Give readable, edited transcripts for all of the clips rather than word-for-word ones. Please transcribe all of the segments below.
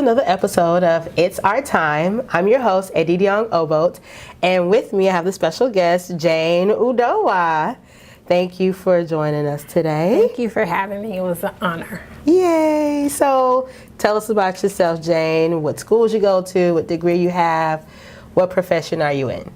another episode of It's Our Time. I'm your host, Edidiong Obot, and with me I have the special guest, Jane Udoewa. Thank you for joining us today. Thank you for having me. It was an honor. Yay! So tell us about yourself, Jane. What schools you go to, what degree you have, what profession are you in?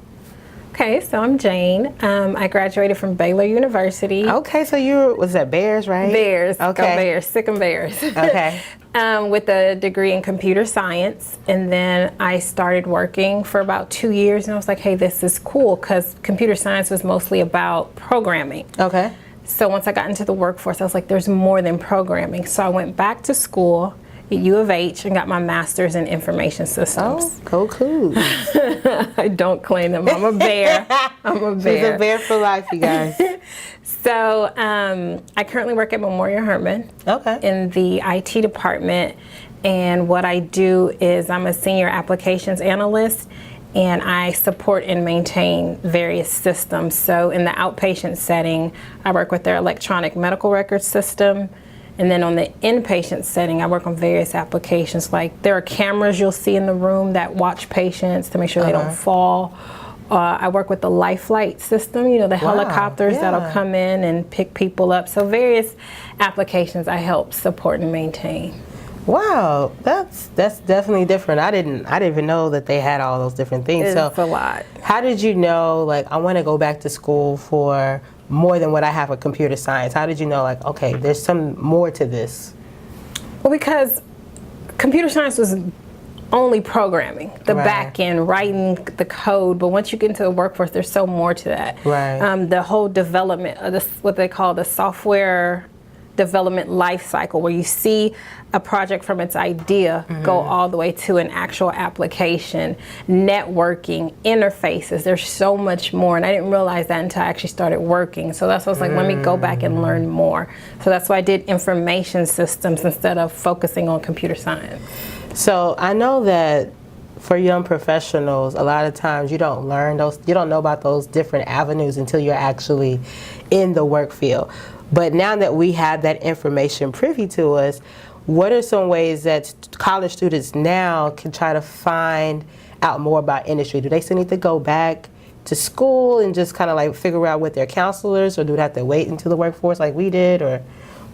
Okay, so I'm Jane. I graduated from Baylor University. Okay, so was that Bears, right? Bears. Okay. Go Bears. Sick 'em Bears. Okay. With a degree in computer science. And then I started working for about 2 years, and I was like, hey, this is cool, because computer science was mostly about programming. Okay. So once I got into the workforce, I was like, there's more than programming. So I went back to school at U of H and got my master's in information systems. Oh, cool. I don't claim them. I'm a bear. I'm a bear. She's a bear for life, you guys. So I currently work at Memorial Hermann in the IT department. And what I do is I'm a senior applications analyst, and I support and maintain various systems. So in the outpatient setting, I work with their electronic medical record system. And then on the inpatient setting, I work on various applications. Like there are cameras you'll see in the room that watch patients to make sure they don't fall. I work with the life flight system, you know, the helicopters that'll come in and pick people up. So various applications I help support and maintain. Wow, that's definitely different. I didn't even know that they had all those different things. It's a lot. How did you know, like, I want to go back to school for more than what I have with computer science? How did you know, like, okay, there's some more to this? Well, because computer science was only programming, the back end, writing the code. But once you get into the workforce, there's so more to that. Right. The whole development of this, what they call the software development life cycle, where you see a project from its idea go all the way to an actual application, networking, interfaces. There's so much more, and I didn't realize that until I actually started working. So that's why I was like, let me go back and learn more. So that's why I did information systems instead of focusing on computer science. So I know that for young professionals, a lot of times you don't know about those different avenues until you're actually in the work field. But now that we have that information privy to us, what are some ways that college students now can try to find out more about industry? Do they still need to go back to school and just kind of like figure out with their counselors, or do they have to wait until the workforce like we did? Or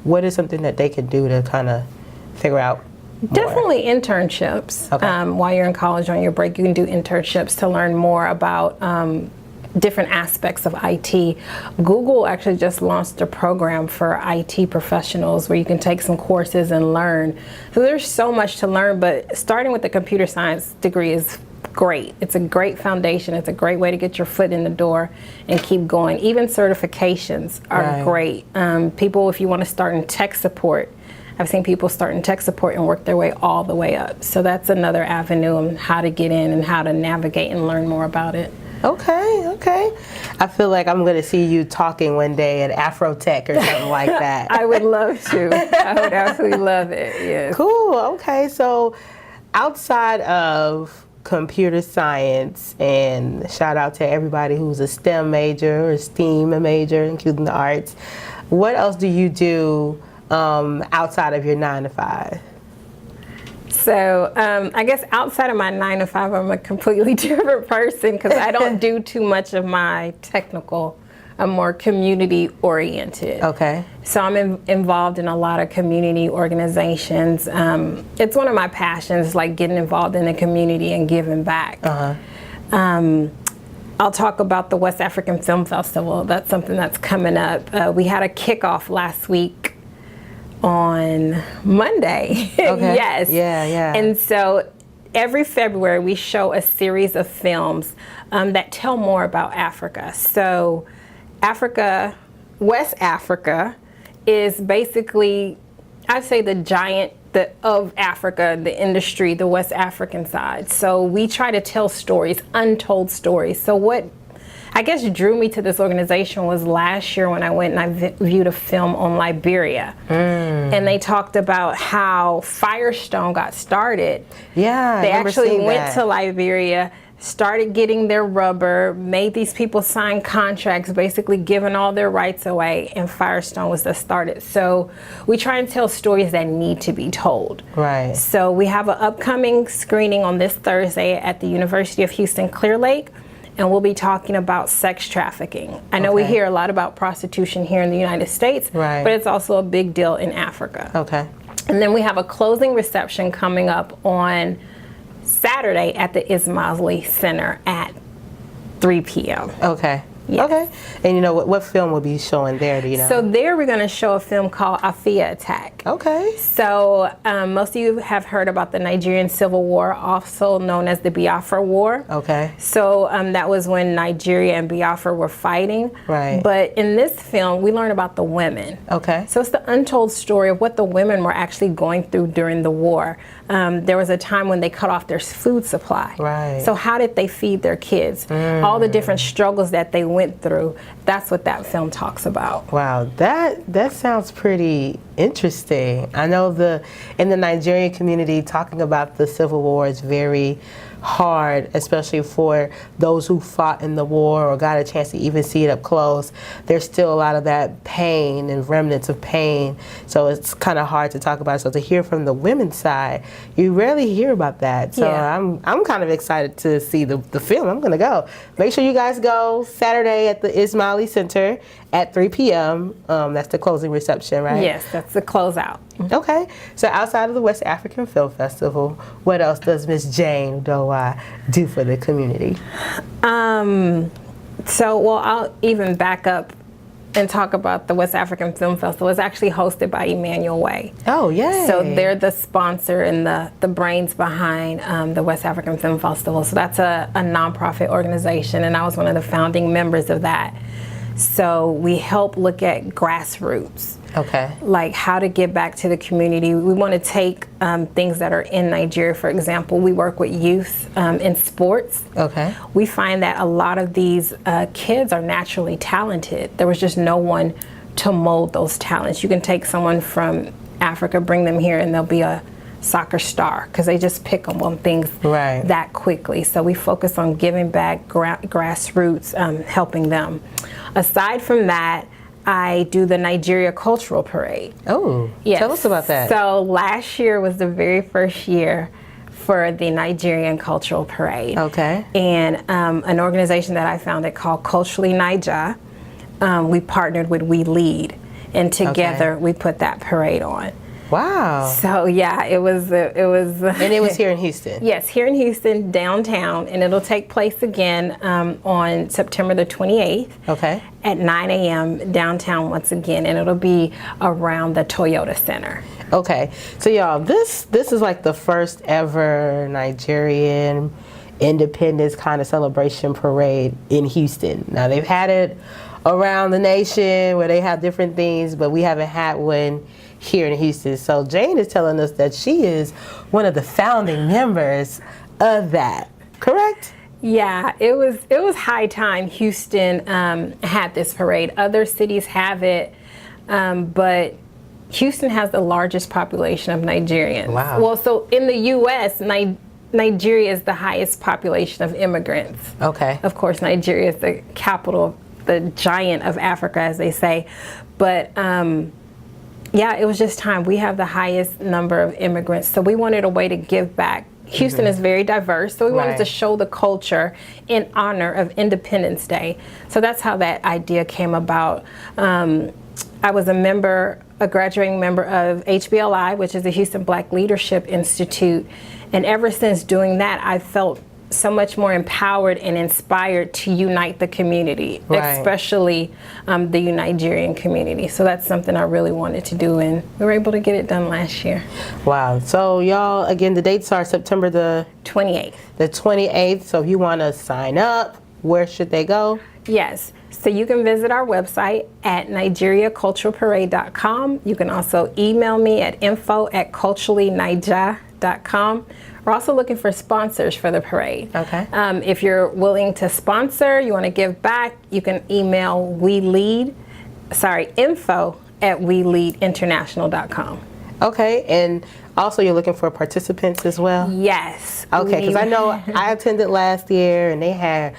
what is something that they can do to kind of figure out more? Definitely internships. While you're in college on your break, you can do internships to learn more about different aspects of IT. Google actually just launched a program for IT professionals where you can take some courses and learn. So there's so much to learn, but starting with the computer science degree is great. It's a great foundation. It's a great way to get your foot in the door and keep going. Even certifications are great. People, if you want to start in tech support, I've seen people start in tech support and work their way all the way up. So that's another avenue on how to get in and how to navigate and learn more about it. Okay. I feel like I'm going to see you talking one day at Afrotech or something like that. I would love to. I would absolutely love it, yes. Cool, okay. So outside of computer science, and shout out to everybody who's a STEM major or STEAM major, including the arts, what else do you do outside of your 9 to 5? So I guess outside of my 9 to 5, I'm a completely different person because I don't do too much of my technical. I'm more community oriented. Okay. So I'm involved in a lot of community organizations. It's one of my passions, like getting involved in the community and giving back. I'll talk about the West African Film Festival. That's something that's coming up. We had a kickoff last week on Monday. Okay. Yes. Yeah. And so every February we show a series of films that tell more about Africa. So West Africa is basically, I'd say, the giant of Africa, the industry, the West African side. So we try to tell stories, untold stories. So what I guess drew me to this organization was last year when I went and I viewed a film on Liberia. And they talked about how Firestone got started. Yeah, they actually went to Liberia. started getting their rubber, made these people sign contracts, basically giving all their rights away, and Firestone was the started. So we try and tell stories that need to be told. Right. So we have an upcoming screening on this Thursday at the University of Houston Clear Lake, and we'll be talking about sex trafficking. I know we hear a lot about prostitution here in the United States, but it's also a big deal in Africa. Okay. And then we have a closing reception coming up on Saturday at the Ismaili Center at 3 p.m. Okay. Yes. Okay. And you know what film will be showing there? Do you know? So there we're going to show a film called Afia Attack. Okay. So most of you have heard about the Nigerian Civil War, also known as the Biafra War. Okay. So that was when Nigeria and Biafra were fighting. Right. But in this film, we learn about the women. Okay. So it's the untold story of what the women were actually going through during the war. There was a time when they cut off their food supply. Right. So how did they feed their kids? All the different struggles that they went through. That's what that film talks about. Wow, that sounds pretty interesting. I know in the Nigerian community, talking about the Civil War is very hard, especially for those who fought in the war or got a chance to even see it up close. There's still a lot of that pain and remnants of pain, so it's kind of hard to talk about. So to hear from the women's side, you rarely hear about that. So I'm kind of excited to see the film. I'm gonna go. Make sure you guys go Saturday at the Ismaili Center at 3 p.m. That's the closing reception, right? Yes, that's the closeout. Okay, so outside of the West African Film Festival, what else does Miss Jane Udoewa do for the community? Well, I'll even back up and talk about the West African Film Festival. It's actually hosted by Emmanuel Way. Oh, yay. So they're the sponsor and the brains behind the West African Film Festival. So that's a nonprofit organization, and I was one of the founding members of that. So we help look at grassroots. Okay. Like how to give back to the community. We want to take things that are in Nigeria. For example, we work with youth in sports. Okay. We find that a lot of these kids are naturally talented. There was just no one to mold those talents. You can take someone from Africa, bring them here, and they'll be a soccer star because they just pick up on things that quickly. So we focus on giving back, grassroots, helping them. Aside from that, I do the Nigeria Cultural Parade. Oh, yes. Tell us about that. So last year was the very first year for the Nigerian Cultural Parade. Okay. And an organization that I founded called Culturally Naija, we partnered with We Lead, and together we put that parade on. Wow. So yeah, it was. And it was here in Houston. Yes, here in Houston, downtown, and it'll take place again on September the 28th. Okay. At 9 a.m. downtown once again, and it'll be around the Toyota Center. Okay, so y'all, this is like the first ever Nigerian independence kind of celebration parade in Houston. Now they've had it around the nation where they have different things, but we haven't had one here in Houston. So Jane is telling us that she is one of the founding members of that, correct? Yeah, it was high time Houston had this parade. Other cities have it, but Houston has the largest population of Nigerians. Wow. Well, so in the U.S., Nigeria is the highest population of immigrants. Okay. Of course, Nigeria is the capital, the giant of Africa, as they say. But yeah, it was just time. We have the highest number of immigrants, so we wanted a way to give back. Houston is very diverse, so we wanted to show the culture in honor of Independence Day. So that's how that idea came about. I was a graduating member of HBLI, which is the Houston Black Leadership Institute, and ever since doing that, I felt so much more empowered and inspired to unite the community, especially the Nigerian community. So that's something I really wanted to do, and we were able to get it done last year. Wow. So y'all, again, the dates are September the 28th. The 28th. So if you want to sign up, where should they go? Yes. So you can visit our website at nigeriaculturalparade.com. You can also email me at info@culturallynaija.com. We're also looking for sponsors for the parade. Okay. If you're willing to sponsor, you want to give back, you can email info@weleadinternational.com. Okay, and also you're looking for participants as well? Yes. Okay, because I know I attended last year and they had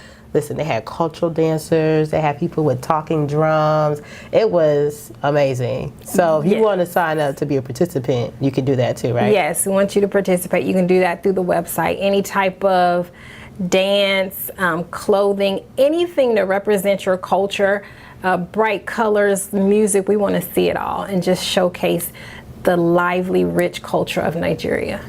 cultural dancers, they had people with talking drums. It was amazing. So if you want to sign up to be a participant, you can do that too, right? Yes, we want you to participate. You can do that through the website. Any type of dance, clothing, anything that represents your culture, bright colors, music, we want to see it all and just showcase the lively, rich culture of Nigeria.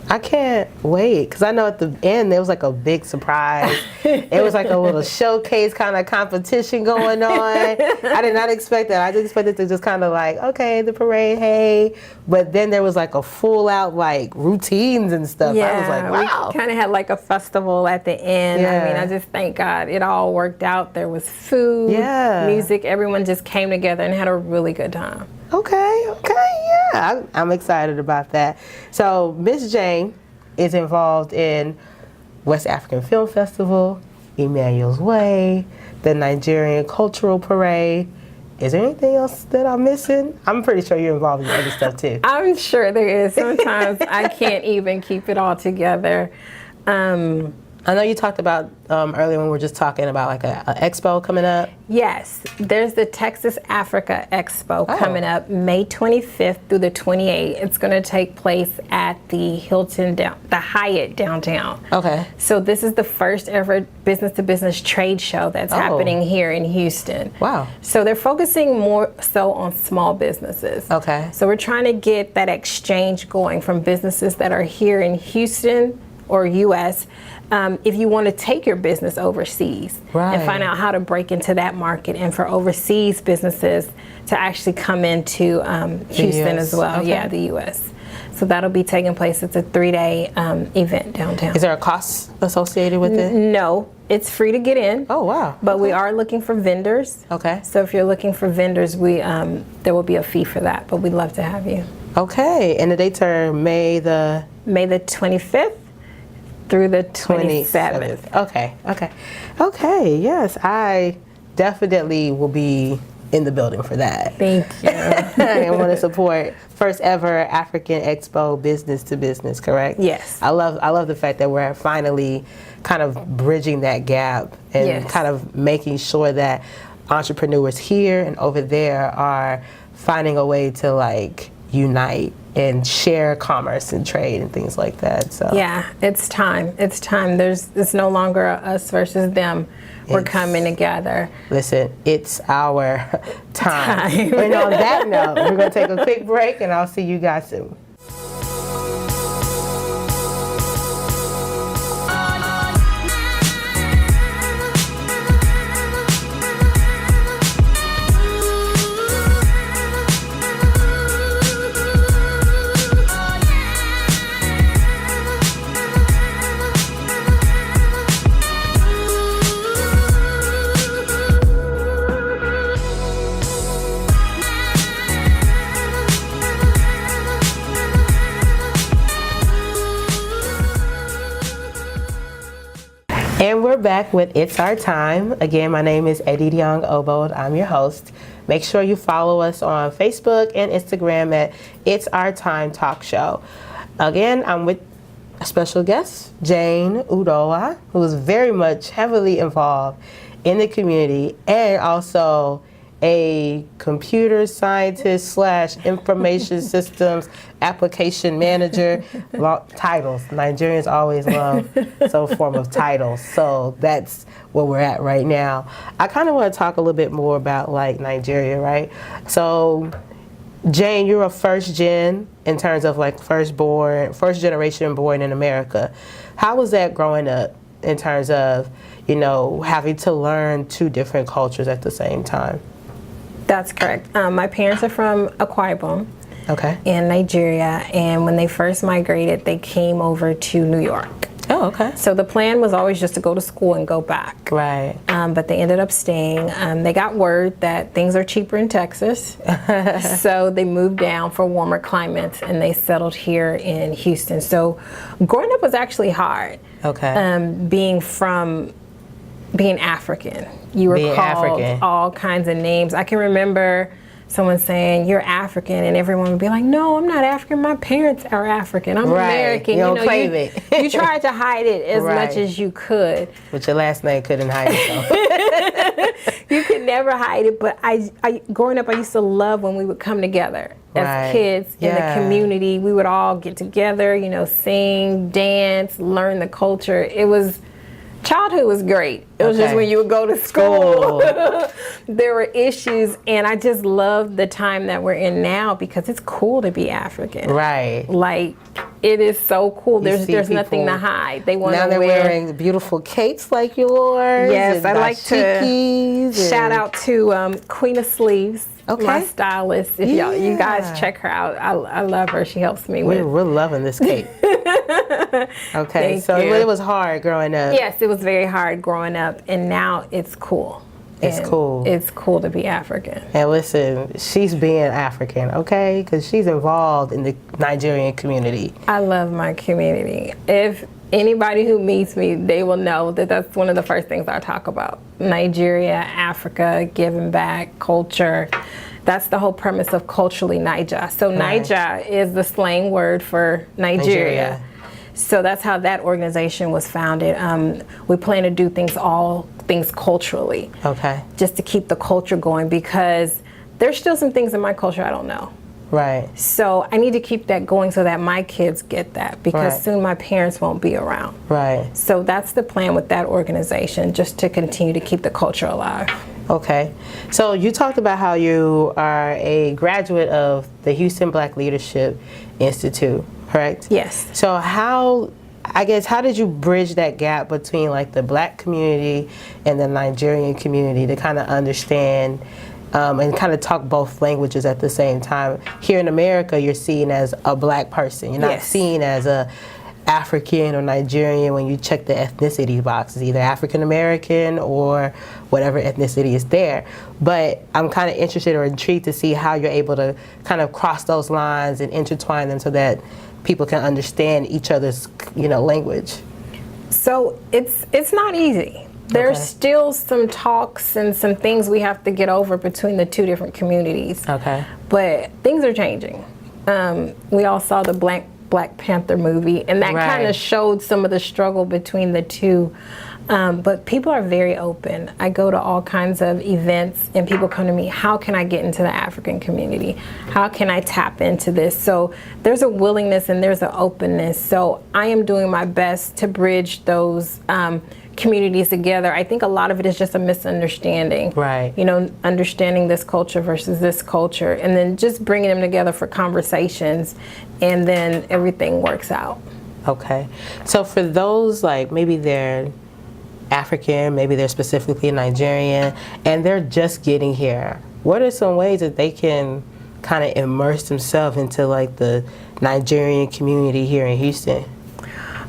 I can't wait, because I know at the end there was like a big surprise. It was like a little showcase kind of competition going on. I did not expect that. I just expected to just kind of like, okay, the parade, hey. But then there was like a full out like routines and stuff. Yeah, I was like, wow. We kind of had like a festival at the end. Yeah. I mean, I just thank God it all worked out. There was food, music, everyone just came together and had a really good time. Okay, yeah. I'm excited about that. So Miss Jane is involved in West African Film Festival, Emmanuel's Way, the Nigerian Cultural Parade. Is there anything else that I'm missing? I'm pretty sure you're involved in other stuff too. I'm sure there is. Sometimes I can't even keep it all together. I know you talked about earlier when we were just talking about like a expo coming up. Yes, there's the Texas Africa Expo coming up May 25th through the 28th. It's going to take place at the the Hyatt downtown. Okay. So this is the first ever business-to-business trade show that's happening here in Houston. Wow. So they're focusing more so on small businesses. Okay. So we're trying to get that exchange going from businesses that are here in Houston or U.S. If you want to take your business overseas and find out how to break into that market, and for overseas businesses to actually come into Houston as well. Yeah, the U.S. So that'll be taking place. It's a 3-day event downtown. Is there a cost associated with it? No, it's free to get in. Oh, wow. But we are looking for vendors. Okay. So if you're looking for vendors, there will be a fee for that, but we'd love to have you. Okay, and the dates are May the 25th. Through the 27th. Okay, yes, I definitely will be in the building for that. Thank you. I want to support first ever African Expo business to business, correct? Yes. I love the fact that we're finally kind of bridging that gap and kind of making sure that entrepreneurs here and over there are finding a way to like unite and share commerce and trade and things like that. So yeah, it's time. It's no longer us versus them. We're coming together. Listen, it's our time. And on that note, we're going to take a quick break, and I'll see you guys soon. And we're back with It's Our Time. Again, my name is Edidiong Obot. I'm your host. Make sure you follow us on Facebook and Instagram at It's Our Time Talk Show. Again, I'm with a special guest, Jane Udoewa, who is very much heavily involved in the community and also a computer scientist / information systems application manager. Titles. Nigerians always love some form of titles. So that's where we're at right now. I kind of want to talk a little bit more about like Nigeria, right? So Jane, you're a first gen in terms of like first generation born in America. How was that growing up in terms of, you know, having to learn two different cultures at the same time? That's correct. My parents are from Akwa Ibom in Nigeria, and when they first migrated, they came over to New York. Oh, okay. So the plan was always just to go to school and go back. Right. But they ended up staying. They got word that things are cheaper in Texas, so they moved down for warmer climates, and they settled here in Houston. So growing up was actually hard. Okay. Being African. You were called all kinds of names. I can remember someone saying you're African, and everyone would be like, no, I'm not African, my parents are African, I'm American. You don't claim it. You tried to hide it as Right. much as you could. But your last name couldn't hide it. You could never hide it, but I growing up, I used to love when we would come together as Right. kids in Yeah. the community. We would all get together, you know, sing, dance, learn the culture. Childhood was great. It was just Okay. when you would go to school, there were issues, and I just love the time that we're in now because it's cool to be African. Right. Like, it is so cool. You There's see nothing to people- hide. They want Now to they're wear. wearing beautiful capes like yours. Yes, and I like to dashikis shout and- out to Queen of Sleeves, Okay. my stylist. If you Yeah. guys check her out, I love her. She helps me with. We're loving this cape. Okay, Thank so you. it was hard growing up. Yes, it was very hard growing up, and now it's cool. It's And cool. It's cool to be African. And listen, she's being African, okay? Because she's involved in the Nigerian community. I love my community. If anybody who meets me, they will know that that's one of the first things I talk about. Nigeria, Africa, giving back, culture. That's the whole premise of Culturally Naija. So Right. Naija is the slang word for Nigeria. So that's how that organization was founded. We plan to do all things culturally, Okay, just to keep the culture going, because there's still some things in my culture I don't know. right. So I need to keep that going so that my kids get that, because Right. soon my parents won't be around. Right. So that's the plan with that organization, just to continue to keep the culture alive. Okay. So you talked about how you are a graduate of the Houston Black Leadership Institute, correct? Yes. So how did you bridge that gap between like the Black community and the Nigerian community to kind of understand and kind of talk both languages at the same time? Here in America, you're seen as a Black person. You're not Yes. seen as a African or Nigerian when you check the ethnicity boxes, either African American or whatever ethnicity is there. But I'm kind of interested or intrigued to see how you're able to kind of cross those lines and intertwine them so that people can understand each other's, language. So it's not easy. There's Okay. still some talks and some things we have to get over between the two different communities. Okay. But things are changing. We all saw the Black Panther movie, and that Right. kind of showed some of the struggle between the two. But people are very open. I go to all kinds of events, and people come to me, how can I get into the African community? How can I tap into this? So there's a willingness and there's an openness. So I am doing my best to bridge those communities together. I think a lot of it is just a misunderstanding. Right. Understanding this culture versus this culture, and then just bringing them together for conversations, and then everything works out. Okay. So for those, like, maybe they're African, maybe they're specifically Nigerian, and they're just getting here, what are some ways that they can kind of immerse themselves into, like, the Nigerian community here in Houston?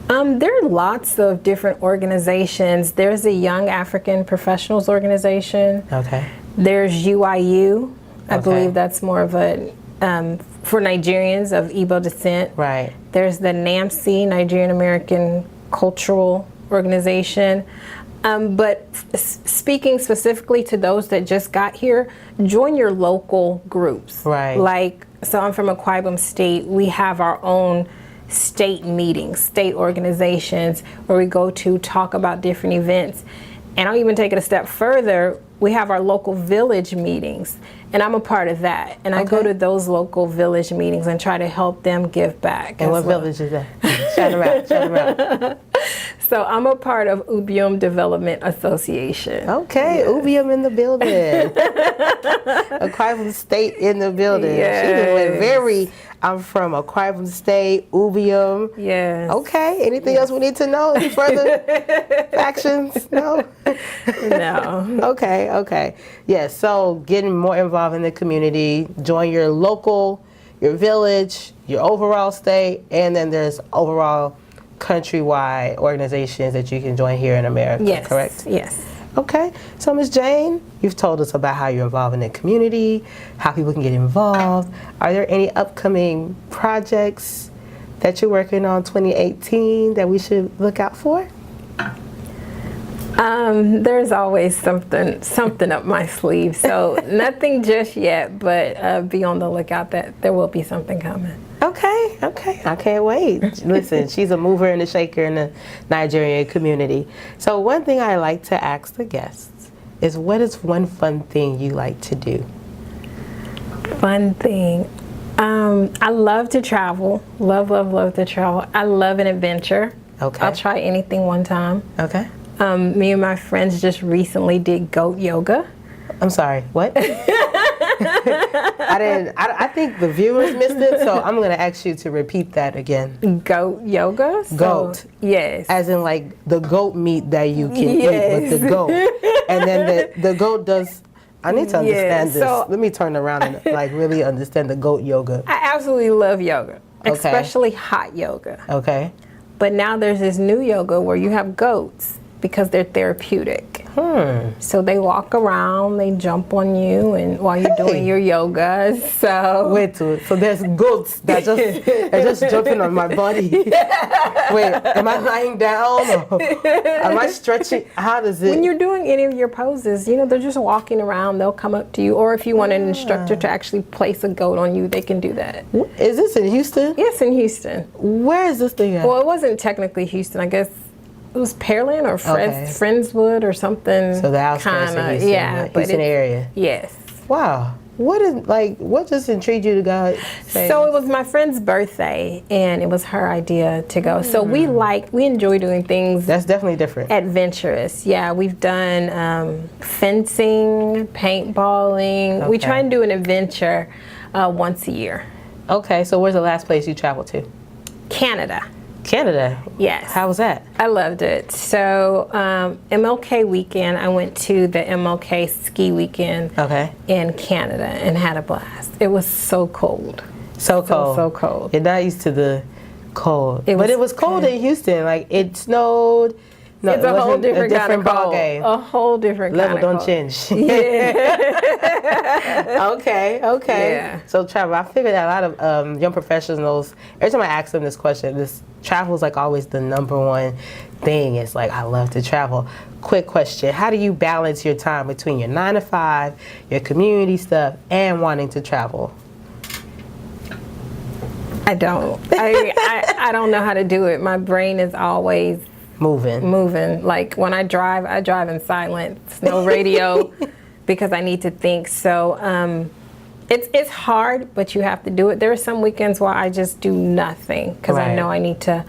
There are lots of different organizations. There's a Young African Professionals Organization. Okay. There's UIU. I Okay. believe that's more of a for Nigerians of Igbo descent. Right. There's the NAMC, Nigerian-American Cultural Organization. But speaking specifically to those that just got here, join your local groups. Right. So I'm from Akwa Ibom State. We have our own state meetings, state organizations where we go to talk about different events. And I'll even take it a step further. We have our local village meetings, and I'm a part of that. And I go Okay. to those local village meetings and try to help them give back. And as what well. village is that? Shout them out. Shout them out. So I'm a part of Ubium Development Association. Okay, Ubium in the building. Akwa Ibom State in the building. Yes. She just went I'm from Akwa Ibom State, Ubium. Yes. Okay, anything else we need to know? Any further factions? No? No. Okay. Yes, so getting more involved in the community, join your local, your village, your overall state, and then there's overall countrywide organizations that you can join here in America, Yes. correct? Yes. Okay, so Ms. Jane, you've told us about how you're involved in the community, how people can get involved. Are there any upcoming projects that you're working on 2018 that we should look out for? There's always something up my sleeve. So nothing just yet, but be on the lookout that there will be something coming. Okay. I can't wait. Listen, she's a mover and a shaker in the Nigerian community. So one thing I like to ask the guests is, what is one fun thing you like to do? Fun thing. I love to travel. Love to travel. I love an adventure. Okay. I'll try anything one time. Okay. Me and my friends just recently did goat yoga. I'm sorry, what? I think the viewers missed it, so I'm going to ask you to repeat that again. Goat yoga? Goat. Yes. As in like the goat meat that you can eat with the goat. And then the goat does, I need to understand this. So, let me turn around and like really understand the goat yoga. I absolutely love yoga, especially hot yoga. Okay. But now there's this new yoga where you have goats because they're therapeutic. So they walk around, they jump on you, and while you're doing your yoga. So so there's goats that are just jumping on my body. Wait, am I lying down or am I stretching? How does it? When you're doing any of your poses, they're just walking around. They'll come up to you, or if you want an instructor to actually place a goat on you, they can do that. Is this in Houston? Yes, in Houston. Where is this thing at? Well, it wasn't technically Houston. I guess it was Pearland or Friendswood or something. So the outskirts of Houston, Houston area. Yes. Wow. What just intrigued you to go? So it was my friend's birthday, and it was her idea to go. So we enjoy doing things. That's definitely different. Adventurous. Yeah, we've done fencing, paintballing. We try and do an adventure once a year. Okay, so where's the last place you traveled to? Canada. Canada? Yes. How was that? I loved it. So MLK weekend, I went to the MLK ski weekend in Canada and had a blast. It was so cold. So cold. So cold. You're not used to the cold. But it was cold in Houston. Like it snowed. No, it's a whole different kind of ball cold. game. A whole different level kind of don't change. Yeah. Okay. Yeah. So travel, I figured that a lot of young professionals, every time I ask them this question, this travel is like always the number one thing. It's like, I love to travel. Quick question: how do you balance your time between your 9 to 5, your community stuff, and wanting to travel? I don't. I don't know how to do it. My brain is always moving. Like when I drive in silence, no radio, because I need to think. So it's hard, but you have to do it. There are some weekends where I just do nothing because I know I need to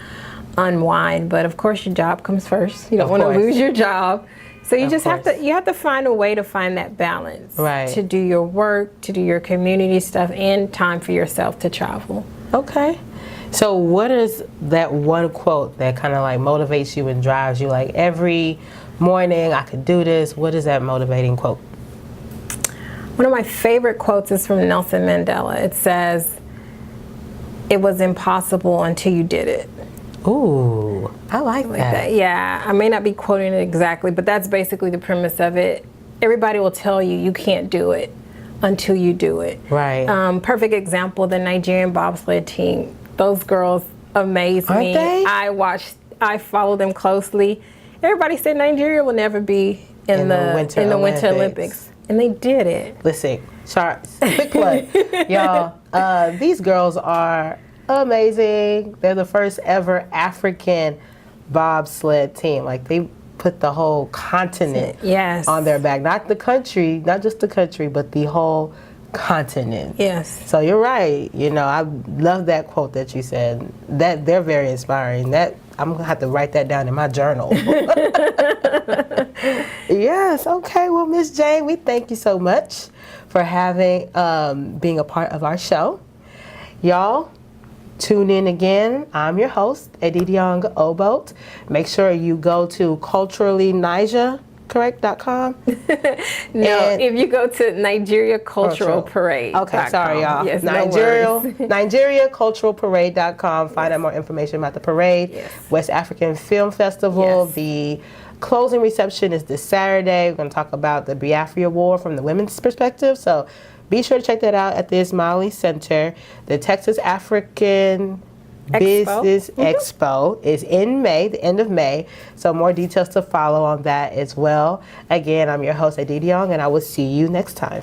unwind. But of course, your job comes first. You don't want to lose your job. So you just have to find a way to find that balance. To do your work, to do your community stuff, and time for yourself to travel. Okay. So what is that one quote that kind of like motivates you and drives you, like every morning I could do this? What is that motivating quote? One of my favorite quotes is from Nelson Mandela. It says, "It was impossible until you did it." Ooh, I like that. Yeah, I may not be quoting it exactly, but that's basically the premise of it. Everybody will tell you you can't do it until you do it. Right. Perfect example, the Nigerian bobsled team. Those girls amaze me. I follow them closely. Everybody said Nigeria will never be in the Winter Olympics. And they did it. Listen, quick plug. Y'all, these girls are amazing. They're the first ever African bobsled team. Like they put the whole continent on their back. Not just the country, but the whole continent. Yes. So you're right. I love that quote that you said. That they're very inspiring. That I'm gonna have to write that down in my journal. Yes. Okay. Well, Miss Jane, we thank you so much for being a part of our show. Y'all, tune in again. I'm your host, Edidiong Obot. Make sure you go to Culturally Naija. Correct.com? No, if you go to Nigeria Cultural Parade. Okay, sorry y'all. Yes, NigeriaCulturalParade.com. Find out more information about the parade. Yes. West African Film Festival. Yes. The closing reception is this Saturday. We're going to talk about the Biafra War from the women's perspective. So be sure to check that out at the Ismaili Center. The Texas African Business Expo is in May, the end of May. So more details to follow on that as well. Again, I'm your host, Edidiong, and I will see you next time.